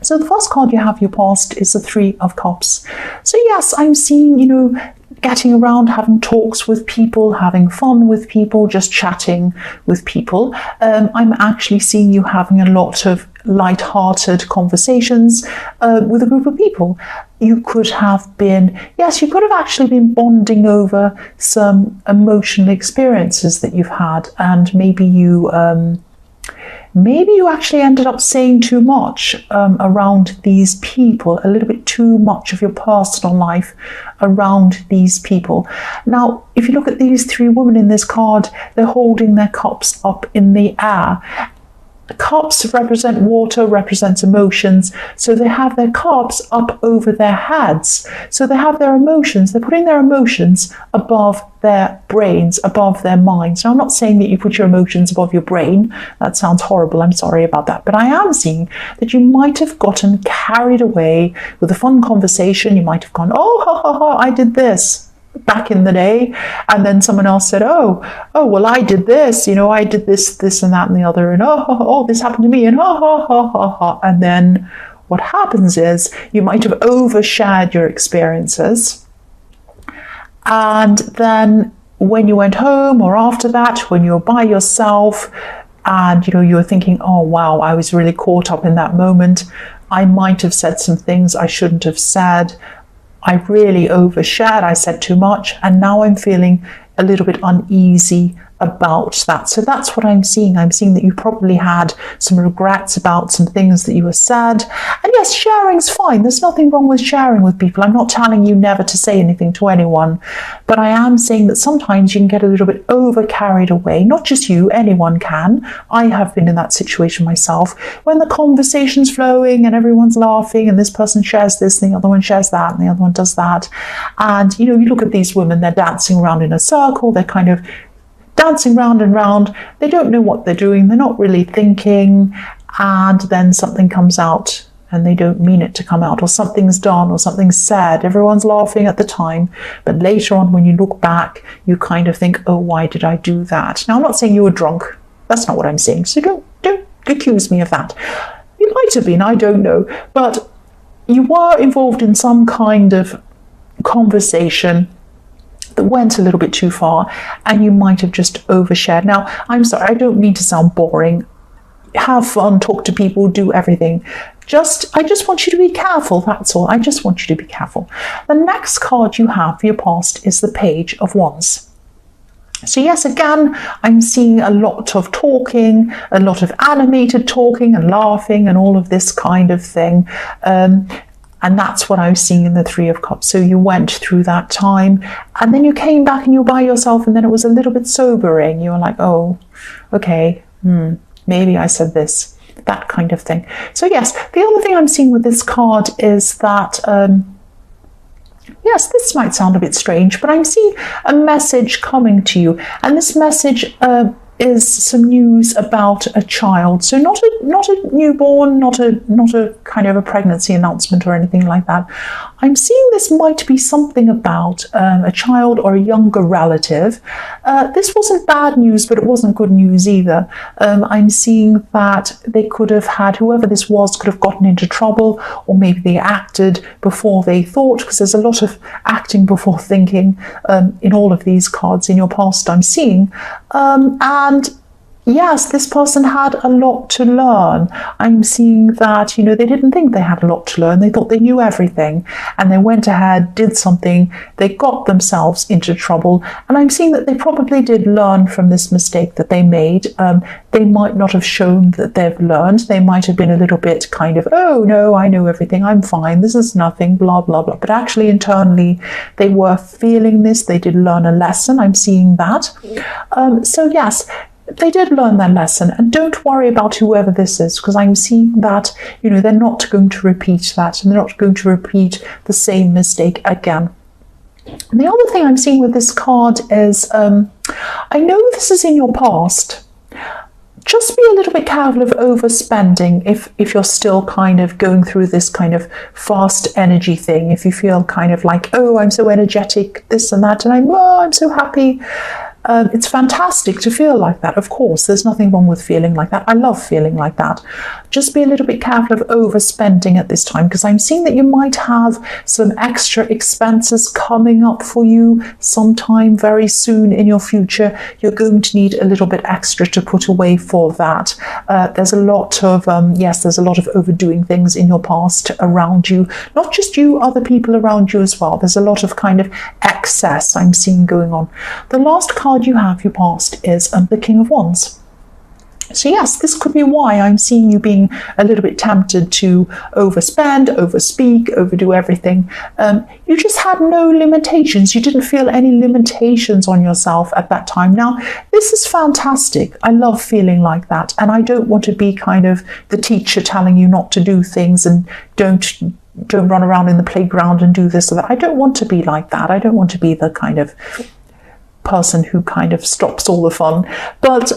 So the first card you have, your past, is the Three of Cups. So yes, I'm seeing, getting around, having talks with people, having fun with people, just chatting with people. I'm actually seeing you having a lot of light-hearted conversations with a group of people. You could have actually been bonding over some emotional experiences that you've had, and maybe you actually ended up saying too much around these people, a little bit too much of your personal life around these people. Now, if you look at these three women in this card, they're holding their cups up in the air. Cups represent water, represents emotions. So they have their cups up over their heads. So they have their emotions. They're putting their emotions above their brains, above their minds. Now, I'm not saying that you put your emotions above your brain. That sounds horrible. I'm sorry about that. But I am seeing that you might have gotten carried away with a fun conversation. You might have gone, oh, ha, ha, ha, I did this back in the day, and then someone else said, oh well, I did this, I did this and that and the other, and oh this happened to me, and and then what happens is you might have overshared your experiences, and then when you went home, or after that, when you were by yourself, and you were thinking, oh wow, I was really caught up in that moment, I might have said some things I shouldn't have said, I really overshared, I said too much, and now I'm feeling a little bit uneasy about that. So that's what I'm seeing. I'm seeing that you probably had some regrets about some things that you were said. And yes, sharing's fine. There's nothing wrong with sharing with people. I'm not telling you never to say anything to anyone, but I am saying that sometimes you can get a little bit over carried away. Not just you, anyone can. I have been in that situation myself, when the conversation's flowing and everyone's laughing and this person shares this and the other one shares that and the other one does that. And you look at these women, they're dancing around in a circle, they're kind of dancing round and round, they don't know what they're doing, they're not really thinking, and then something comes out and they don't mean it to come out, or something's done or something's said. Everyone's laughing at the time, but later on when you look back, you kind of think, oh, why did I do that? Now, I'm not saying you were drunk. That's not what I'm saying. So don't accuse me of that. You might have been, I don't know, but you were involved in some kind of conversation that went a little bit too far, and you might have just overshared. Now, I'm sorry, I don't mean to sound boring. Have fun, talk to people, do everything. I just want you to be careful, that's all. I just want you to be careful. The next card you have for your past is the Page of Wands. So yes, again, I'm seeing a lot of talking, a lot of animated talking and laughing and all of this kind of thing. And that's what I was seeing in the Three of Cups. So you went through that time, and then you came back and you were by yourself, and then it was a little bit sobering. You were like, oh, okay, maybe I said this, that kind of thing. So yes, the other thing I'm seeing with this card is that, yes, this might sound a bit strange, but I'm seeing a message coming to you, and this message is some news about a child. So not a newborn, not a kind of a pregnancy announcement or anything like that. I'm seeing this might be something about a child or a younger relative. This wasn't bad news, but it wasn't good news either. I'm seeing that they could have had, whoever this was, could have gotten into trouble, or maybe they acted before they thought, because there's a lot of acting before thinking in all of these cards in your past I'm seeing. And yes, this person had a lot to learn. I'm seeing that, they didn't think they had a lot to learn. They thought they knew everything, and they went ahead, did something, they got themselves into trouble. And I'm seeing that they probably did learn from this mistake that they made. They might not have shown that they've learned. They might have been a little bit kind of, oh no, I know everything, I'm fine, this is nothing, blah, blah, blah. But actually internally, they were feeling this. They did learn a lesson. I'm seeing that. So yes, they did learn their lesson, and don't worry about whoever this is, because I'm seeing that, they're not going to repeat that, and they're not going to repeat the same mistake again. And the other thing I'm seeing with this card is, I know this is in your past. Just be a little bit careful of overspending if you're still kind of going through this kind of fast energy thing. If you feel kind of like, oh, I'm so energetic, this and that, and I'm so happy. It's fantastic to feel like that. Of course, there's nothing wrong with feeling like that. I love feeling like that. Just be a little bit careful of overspending at this time, because I'm seeing that you might have some extra expenses coming up for you sometime very soon in your future. You're going to need a little bit extra to put away for that. There's a lot of, there's a lot of overdoing things in your past around you. Not just you, other people around you as well. There's a lot of kind of excess I'm seeing going on. The last card you have, your past, is the King of Wands. So yes, this could be why I'm seeing you being a little bit tempted to overspend, overspeak, overdo everything. You just had no limitations. You didn't feel any limitations on yourself at that time. Now, this is fantastic. I love feeling like that. And I don't want to be kind of the teacher telling you not to do things and don't run around in the playground and do this or that. I don't want to be like that. I don't want to be the kind of person who kind of stops all the fun. But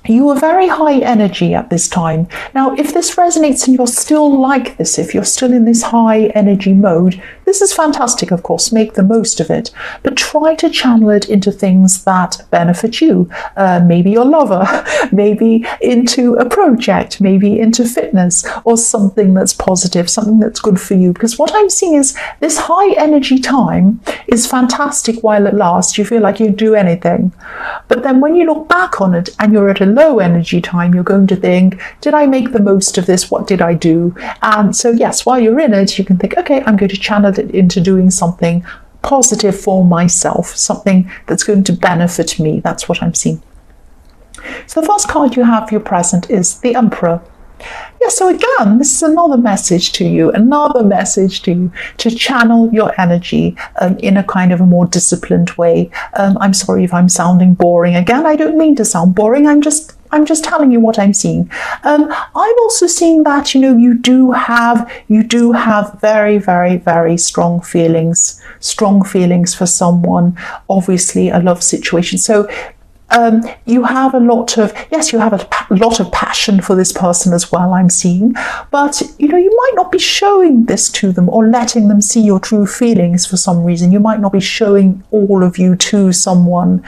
you are very high energy at this time. Now, if this resonates and you're still like this, if you're still in this high energy mode, this is fantastic, of course. Make the most of it. But try to channel it into things that benefit you. Maybe your lover, maybe into a project, maybe into fitness, or something that's positive, something that's good for you. Because what I'm seeing is this high energy time is fantastic while it lasts. You feel like you do anything. But then when you look back on it and you're at a low energy time, you're going to think, did I make the most of this? What did I do? And so yes, while you're in it, you can think, okay, I'm going to channel it into doing something positive for myself, something that's going to benefit me. That's what I'm seeing. So the first card you have for your present is the Emperor. Yeah, so again, this is another message to you to channel your energy in a kind of a more disciplined way. I'm sorry if I'm sounding boring. Again, I don't mean to sound boring. I'm just telling you what I'm seeing. I'm also seeing that, you do have very, very, very strong feelings for someone, obviously a love situation. So you have a lot of passion for this person as well, I'm seeing, but you might not be showing this to them or letting them see your true feelings for some reason. You might not be showing all of you to someone.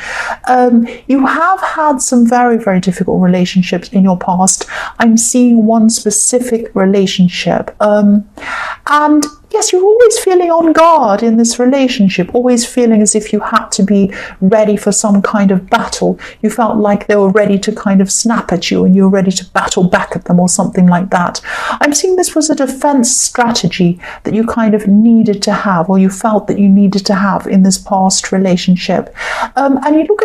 You have had some very, very difficult relationships in your past. I'm seeing one specific relationship, and yes, you're always feeling on guard in this relationship, always feeling as if you had to be ready for some kind of battle. You felt like they were ready to kind of snap at you and you were ready to battle back at them or something like that. I'm seeing this was a defense strategy that you kind of needed to have, or you felt that you needed to have in this past relationship. And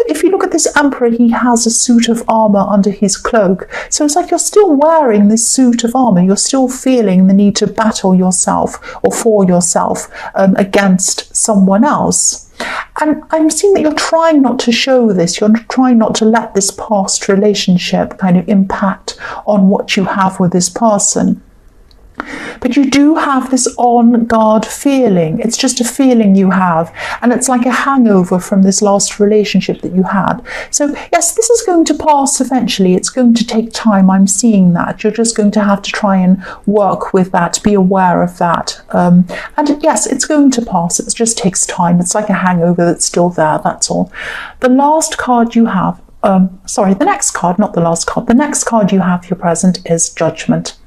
if you look at this Emperor, he has a suit of armor under his cloak. So it's like you're still wearing this suit of armor. You're still feeling the need to battle yourself or for yourself against someone else. And I'm seeing that you're trying not to show this. You're trying not to let this past relationship kind of impact on what you have with this person. But you do have this on guard feeling. It's just a feeling you have, and it's like a hangover from this last relationship that you had. So yes, this is going to pass eventually. It's going to take time. I'm seeing that. You're just going to have to try and work with that, be aware of that. And yes, it's going to pass. It just takes time. It's like a hangover that's still there, that's all. The last card you have, the next card, not the last card. The next card you have for your present is Judgment.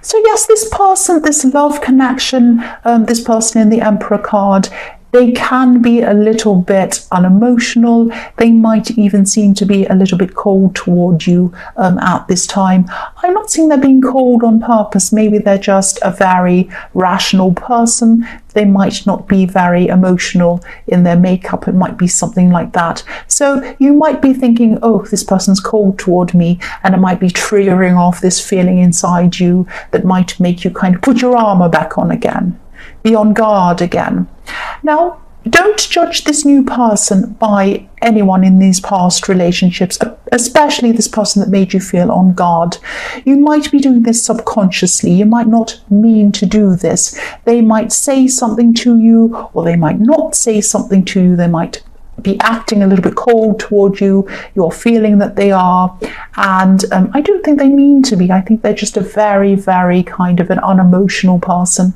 So yes, this person, this love connection, this person in the Emperor card, they can be a little bit unemotional. They might even seem to be a little bit cold toward you at this time. I'm not saying they're being cold on purpose. Maybe they're just a very rational person. They might not be very emotional in their makeup. It might be something like that. So you might be thinking, oh, this person's cold toward me, and it might be triggering off this feeling inside you that might make you kind of put your armor back on again. Be on guard again. Now, don't judge this new person by anyone in these past relationships, especially this person that made you feel on guard. You might be doing this subconsciously. You might not mean to do this. They might say something to you, or they might not say something to you. They might be acting a little bit cold toward you. You're feeling that they are, and I don't think they mean to be. I think they're just a very, very kind of an unemotional person,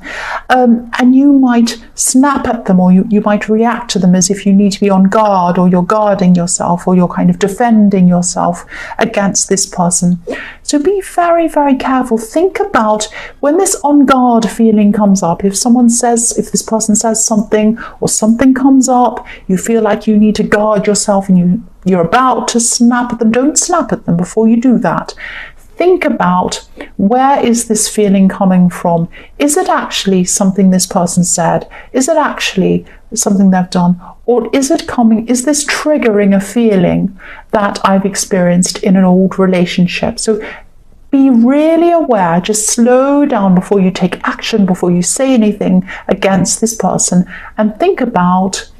and you might snap at them, or you might react to them as if you need to be on guard, or you're guarding yourself, or you're kind of defending yourself against this person. So be very, very careful. Think about when this on guard feeling comes up. If this person says something, or something comes up, you feel like you need to guard yourself and you're about to snap at them, don't snap at them before you do that. Think about, where is this feeling coming from? Is it actually something this person said? Is it actually something they've done? Or is this triggering a feeling that I've experienced in an old relationship? So be really aware, just slow down before you take action, before you say anything against this person, and think about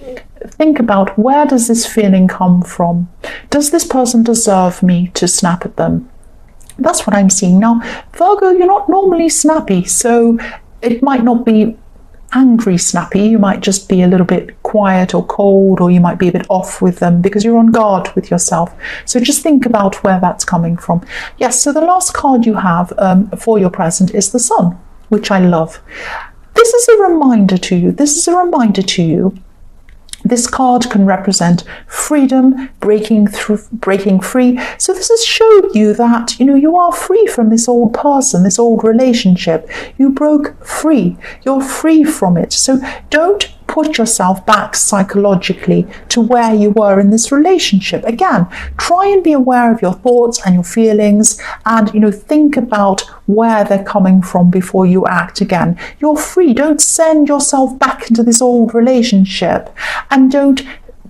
where does this feeling come from? Does this person deserve me to snap at them? That's what I'm seeing. Now, Virgo, you're not normally snappy, so it might not be angry snappy. You might just be a little bit quiet or cold, or you might be a bit off with them because you're on guard with yourself. So just think about where that's coming from. Yes, so the last card you have for your present is the Sun, which I love. This is a reminder to you. This card can represent freedom, breaking free. So this has showed you that, you are free from this old person, this old relationship. You broke free. You're free from it. So don't put yourself back psychologically to where you were in this relationship. Again, try and be aware of your thoughts and your feelings, and think about where they're coming from before you act again. You're free. Don't send yourself back into this old relationship, and don't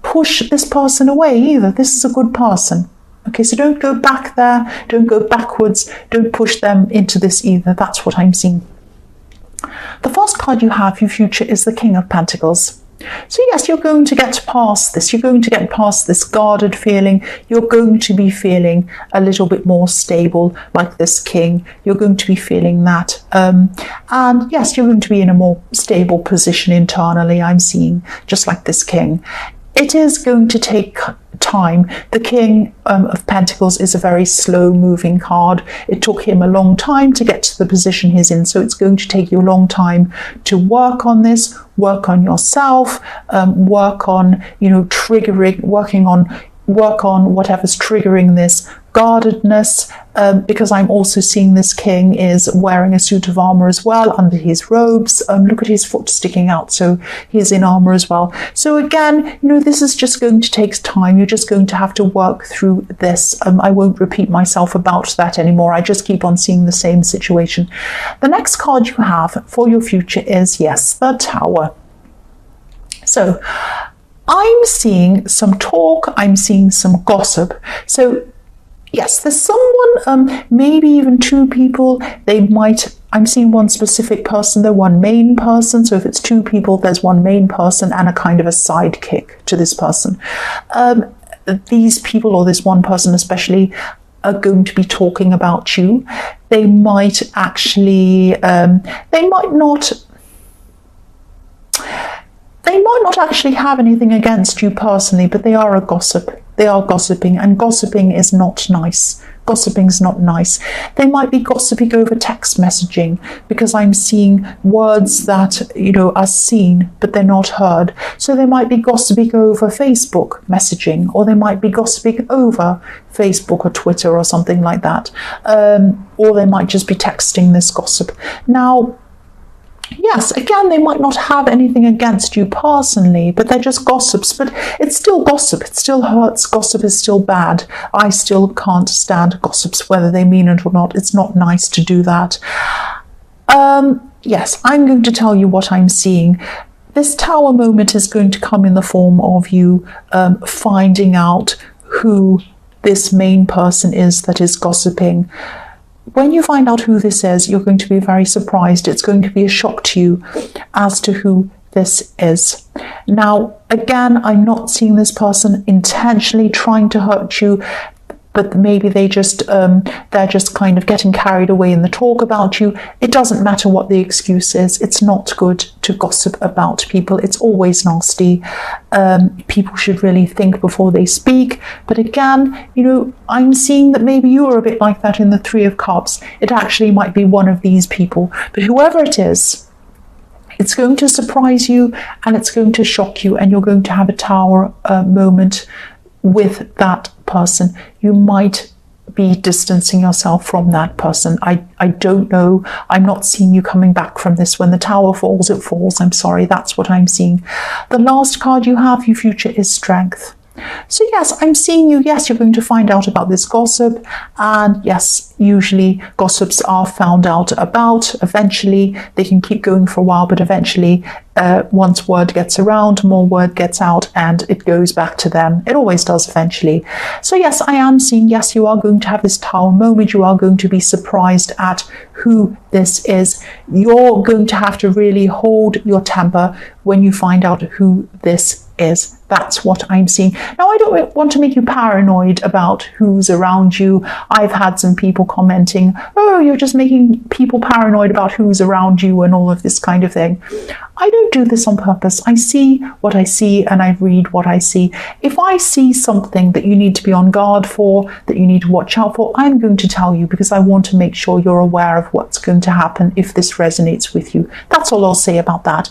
push this person away either. This is a good person. Okay, so don't go back there, don't go backwards, don't push them into this either. That's what I'm seeing. The first card you have, your future, is the King of Pentacles. So yes, you're going to get past this. You're going to get past this guarded feeling. You're going to be feeling a little bit more stable, like this King. You're going to be feeling that. And yes, you're going to be in a more stable position internally, I'm seeing, just like this King. It is going to take time. The King of Pentacles is a very slow-moving card. It took him a long time to get to the position he's in, so it's going to take you a long time to work on this, work on yourself, work on, work on whatever's triggering this guardedness, because I'm also seeing this King is wearing a suit of armor as well under his robes. Look at his foot sticking out, so he's in armor as well. So again, this is just going to take time. You're just going to have to work through this. I won't repeat myself about that anymore. I just keep on seeing the same situation. The next card you have for your future is, yes, the Tower. So I'm seeing some talk, I'm seeing some gossip. So yes, there's someone, maybe even two people. I'm seeing one specific person, they're one main person. So if it's two people, there's one main person and a kind of a sidekick to this person. These people, or this one person especially, are going to be talking about you. They might actually, they might not actually have anything against you personally, but they are a gossip. They are gossiping, and gossiping is not nice. Gossiping's not nice. They might be gossiping over text messaging, because I'm seeing words that, are seen, but they're not heard. So they might be gossiping over Facebook messaging, or they might be gossiping over Facebook or Twitter or something like that. Or they might just be texting this gossip. Now, yes, again, they might not have anything against you personally, but they're just gossips. But it's still gossip. It still hurts. Gossip is still bad. I still can't stand gossips, whether they mean it or not. It's not nice to do that. Yes, I'm going to tell you what I'm seeing. This Tower moment is going to come in the form of you finding out who this main person is that is gossiping. When you find out who this is, you're going to be very surprised. It's going to be a shock to you as to who this is. Now, again, I'm not seeing this person intentionally trying to hurt you. but maybe they're just kind of getting carried away in the talk about you. It doesn't matter what the excuse is. It's not good to gossip about people. It's always nasty. People should really think before they speak. But again, I'm seeing that maybe you are a bit like that in the Three of Cups. It actually might be one of these people. But whoever it is, it's going to surprise you and it's going to shock you, and you're going to have a Tower moment with that person. You might be distancing yourself from that person. I don't know. I'm not seeing you coming back from this. When the Tower falls, it falls. I'm sorry. That's what I'm seeing. The last card you have, your future, is Strength. So yes, I'm seeing you. Yes, you're going to find out about this gossip. And yes, usually gossips are found out about. Eventually, they can keep going for a while, but eventually, once word gets around, more word gets out, and it goes back to them. It always does eventually. So yes, I am seeing, yes, you are going to have this Tower moment. You are going to be surprised at who this is. You're going to have to really hold your temper when you find out who this is. That's what I'm seeing. Now, I don't want to make you paranoid about who's around you. I've had some people commenting, oh, you're just making people paranoid about who's around you and all of this kind of thing. I don't do this on purpose. I see what I see and I read what I see. If I see something that you need to be on guard for, that you need to watch out for, I'm going to tell you, because I want to make sure you're aware of what's going to happen if this resonates with you. That's all I'll say about that.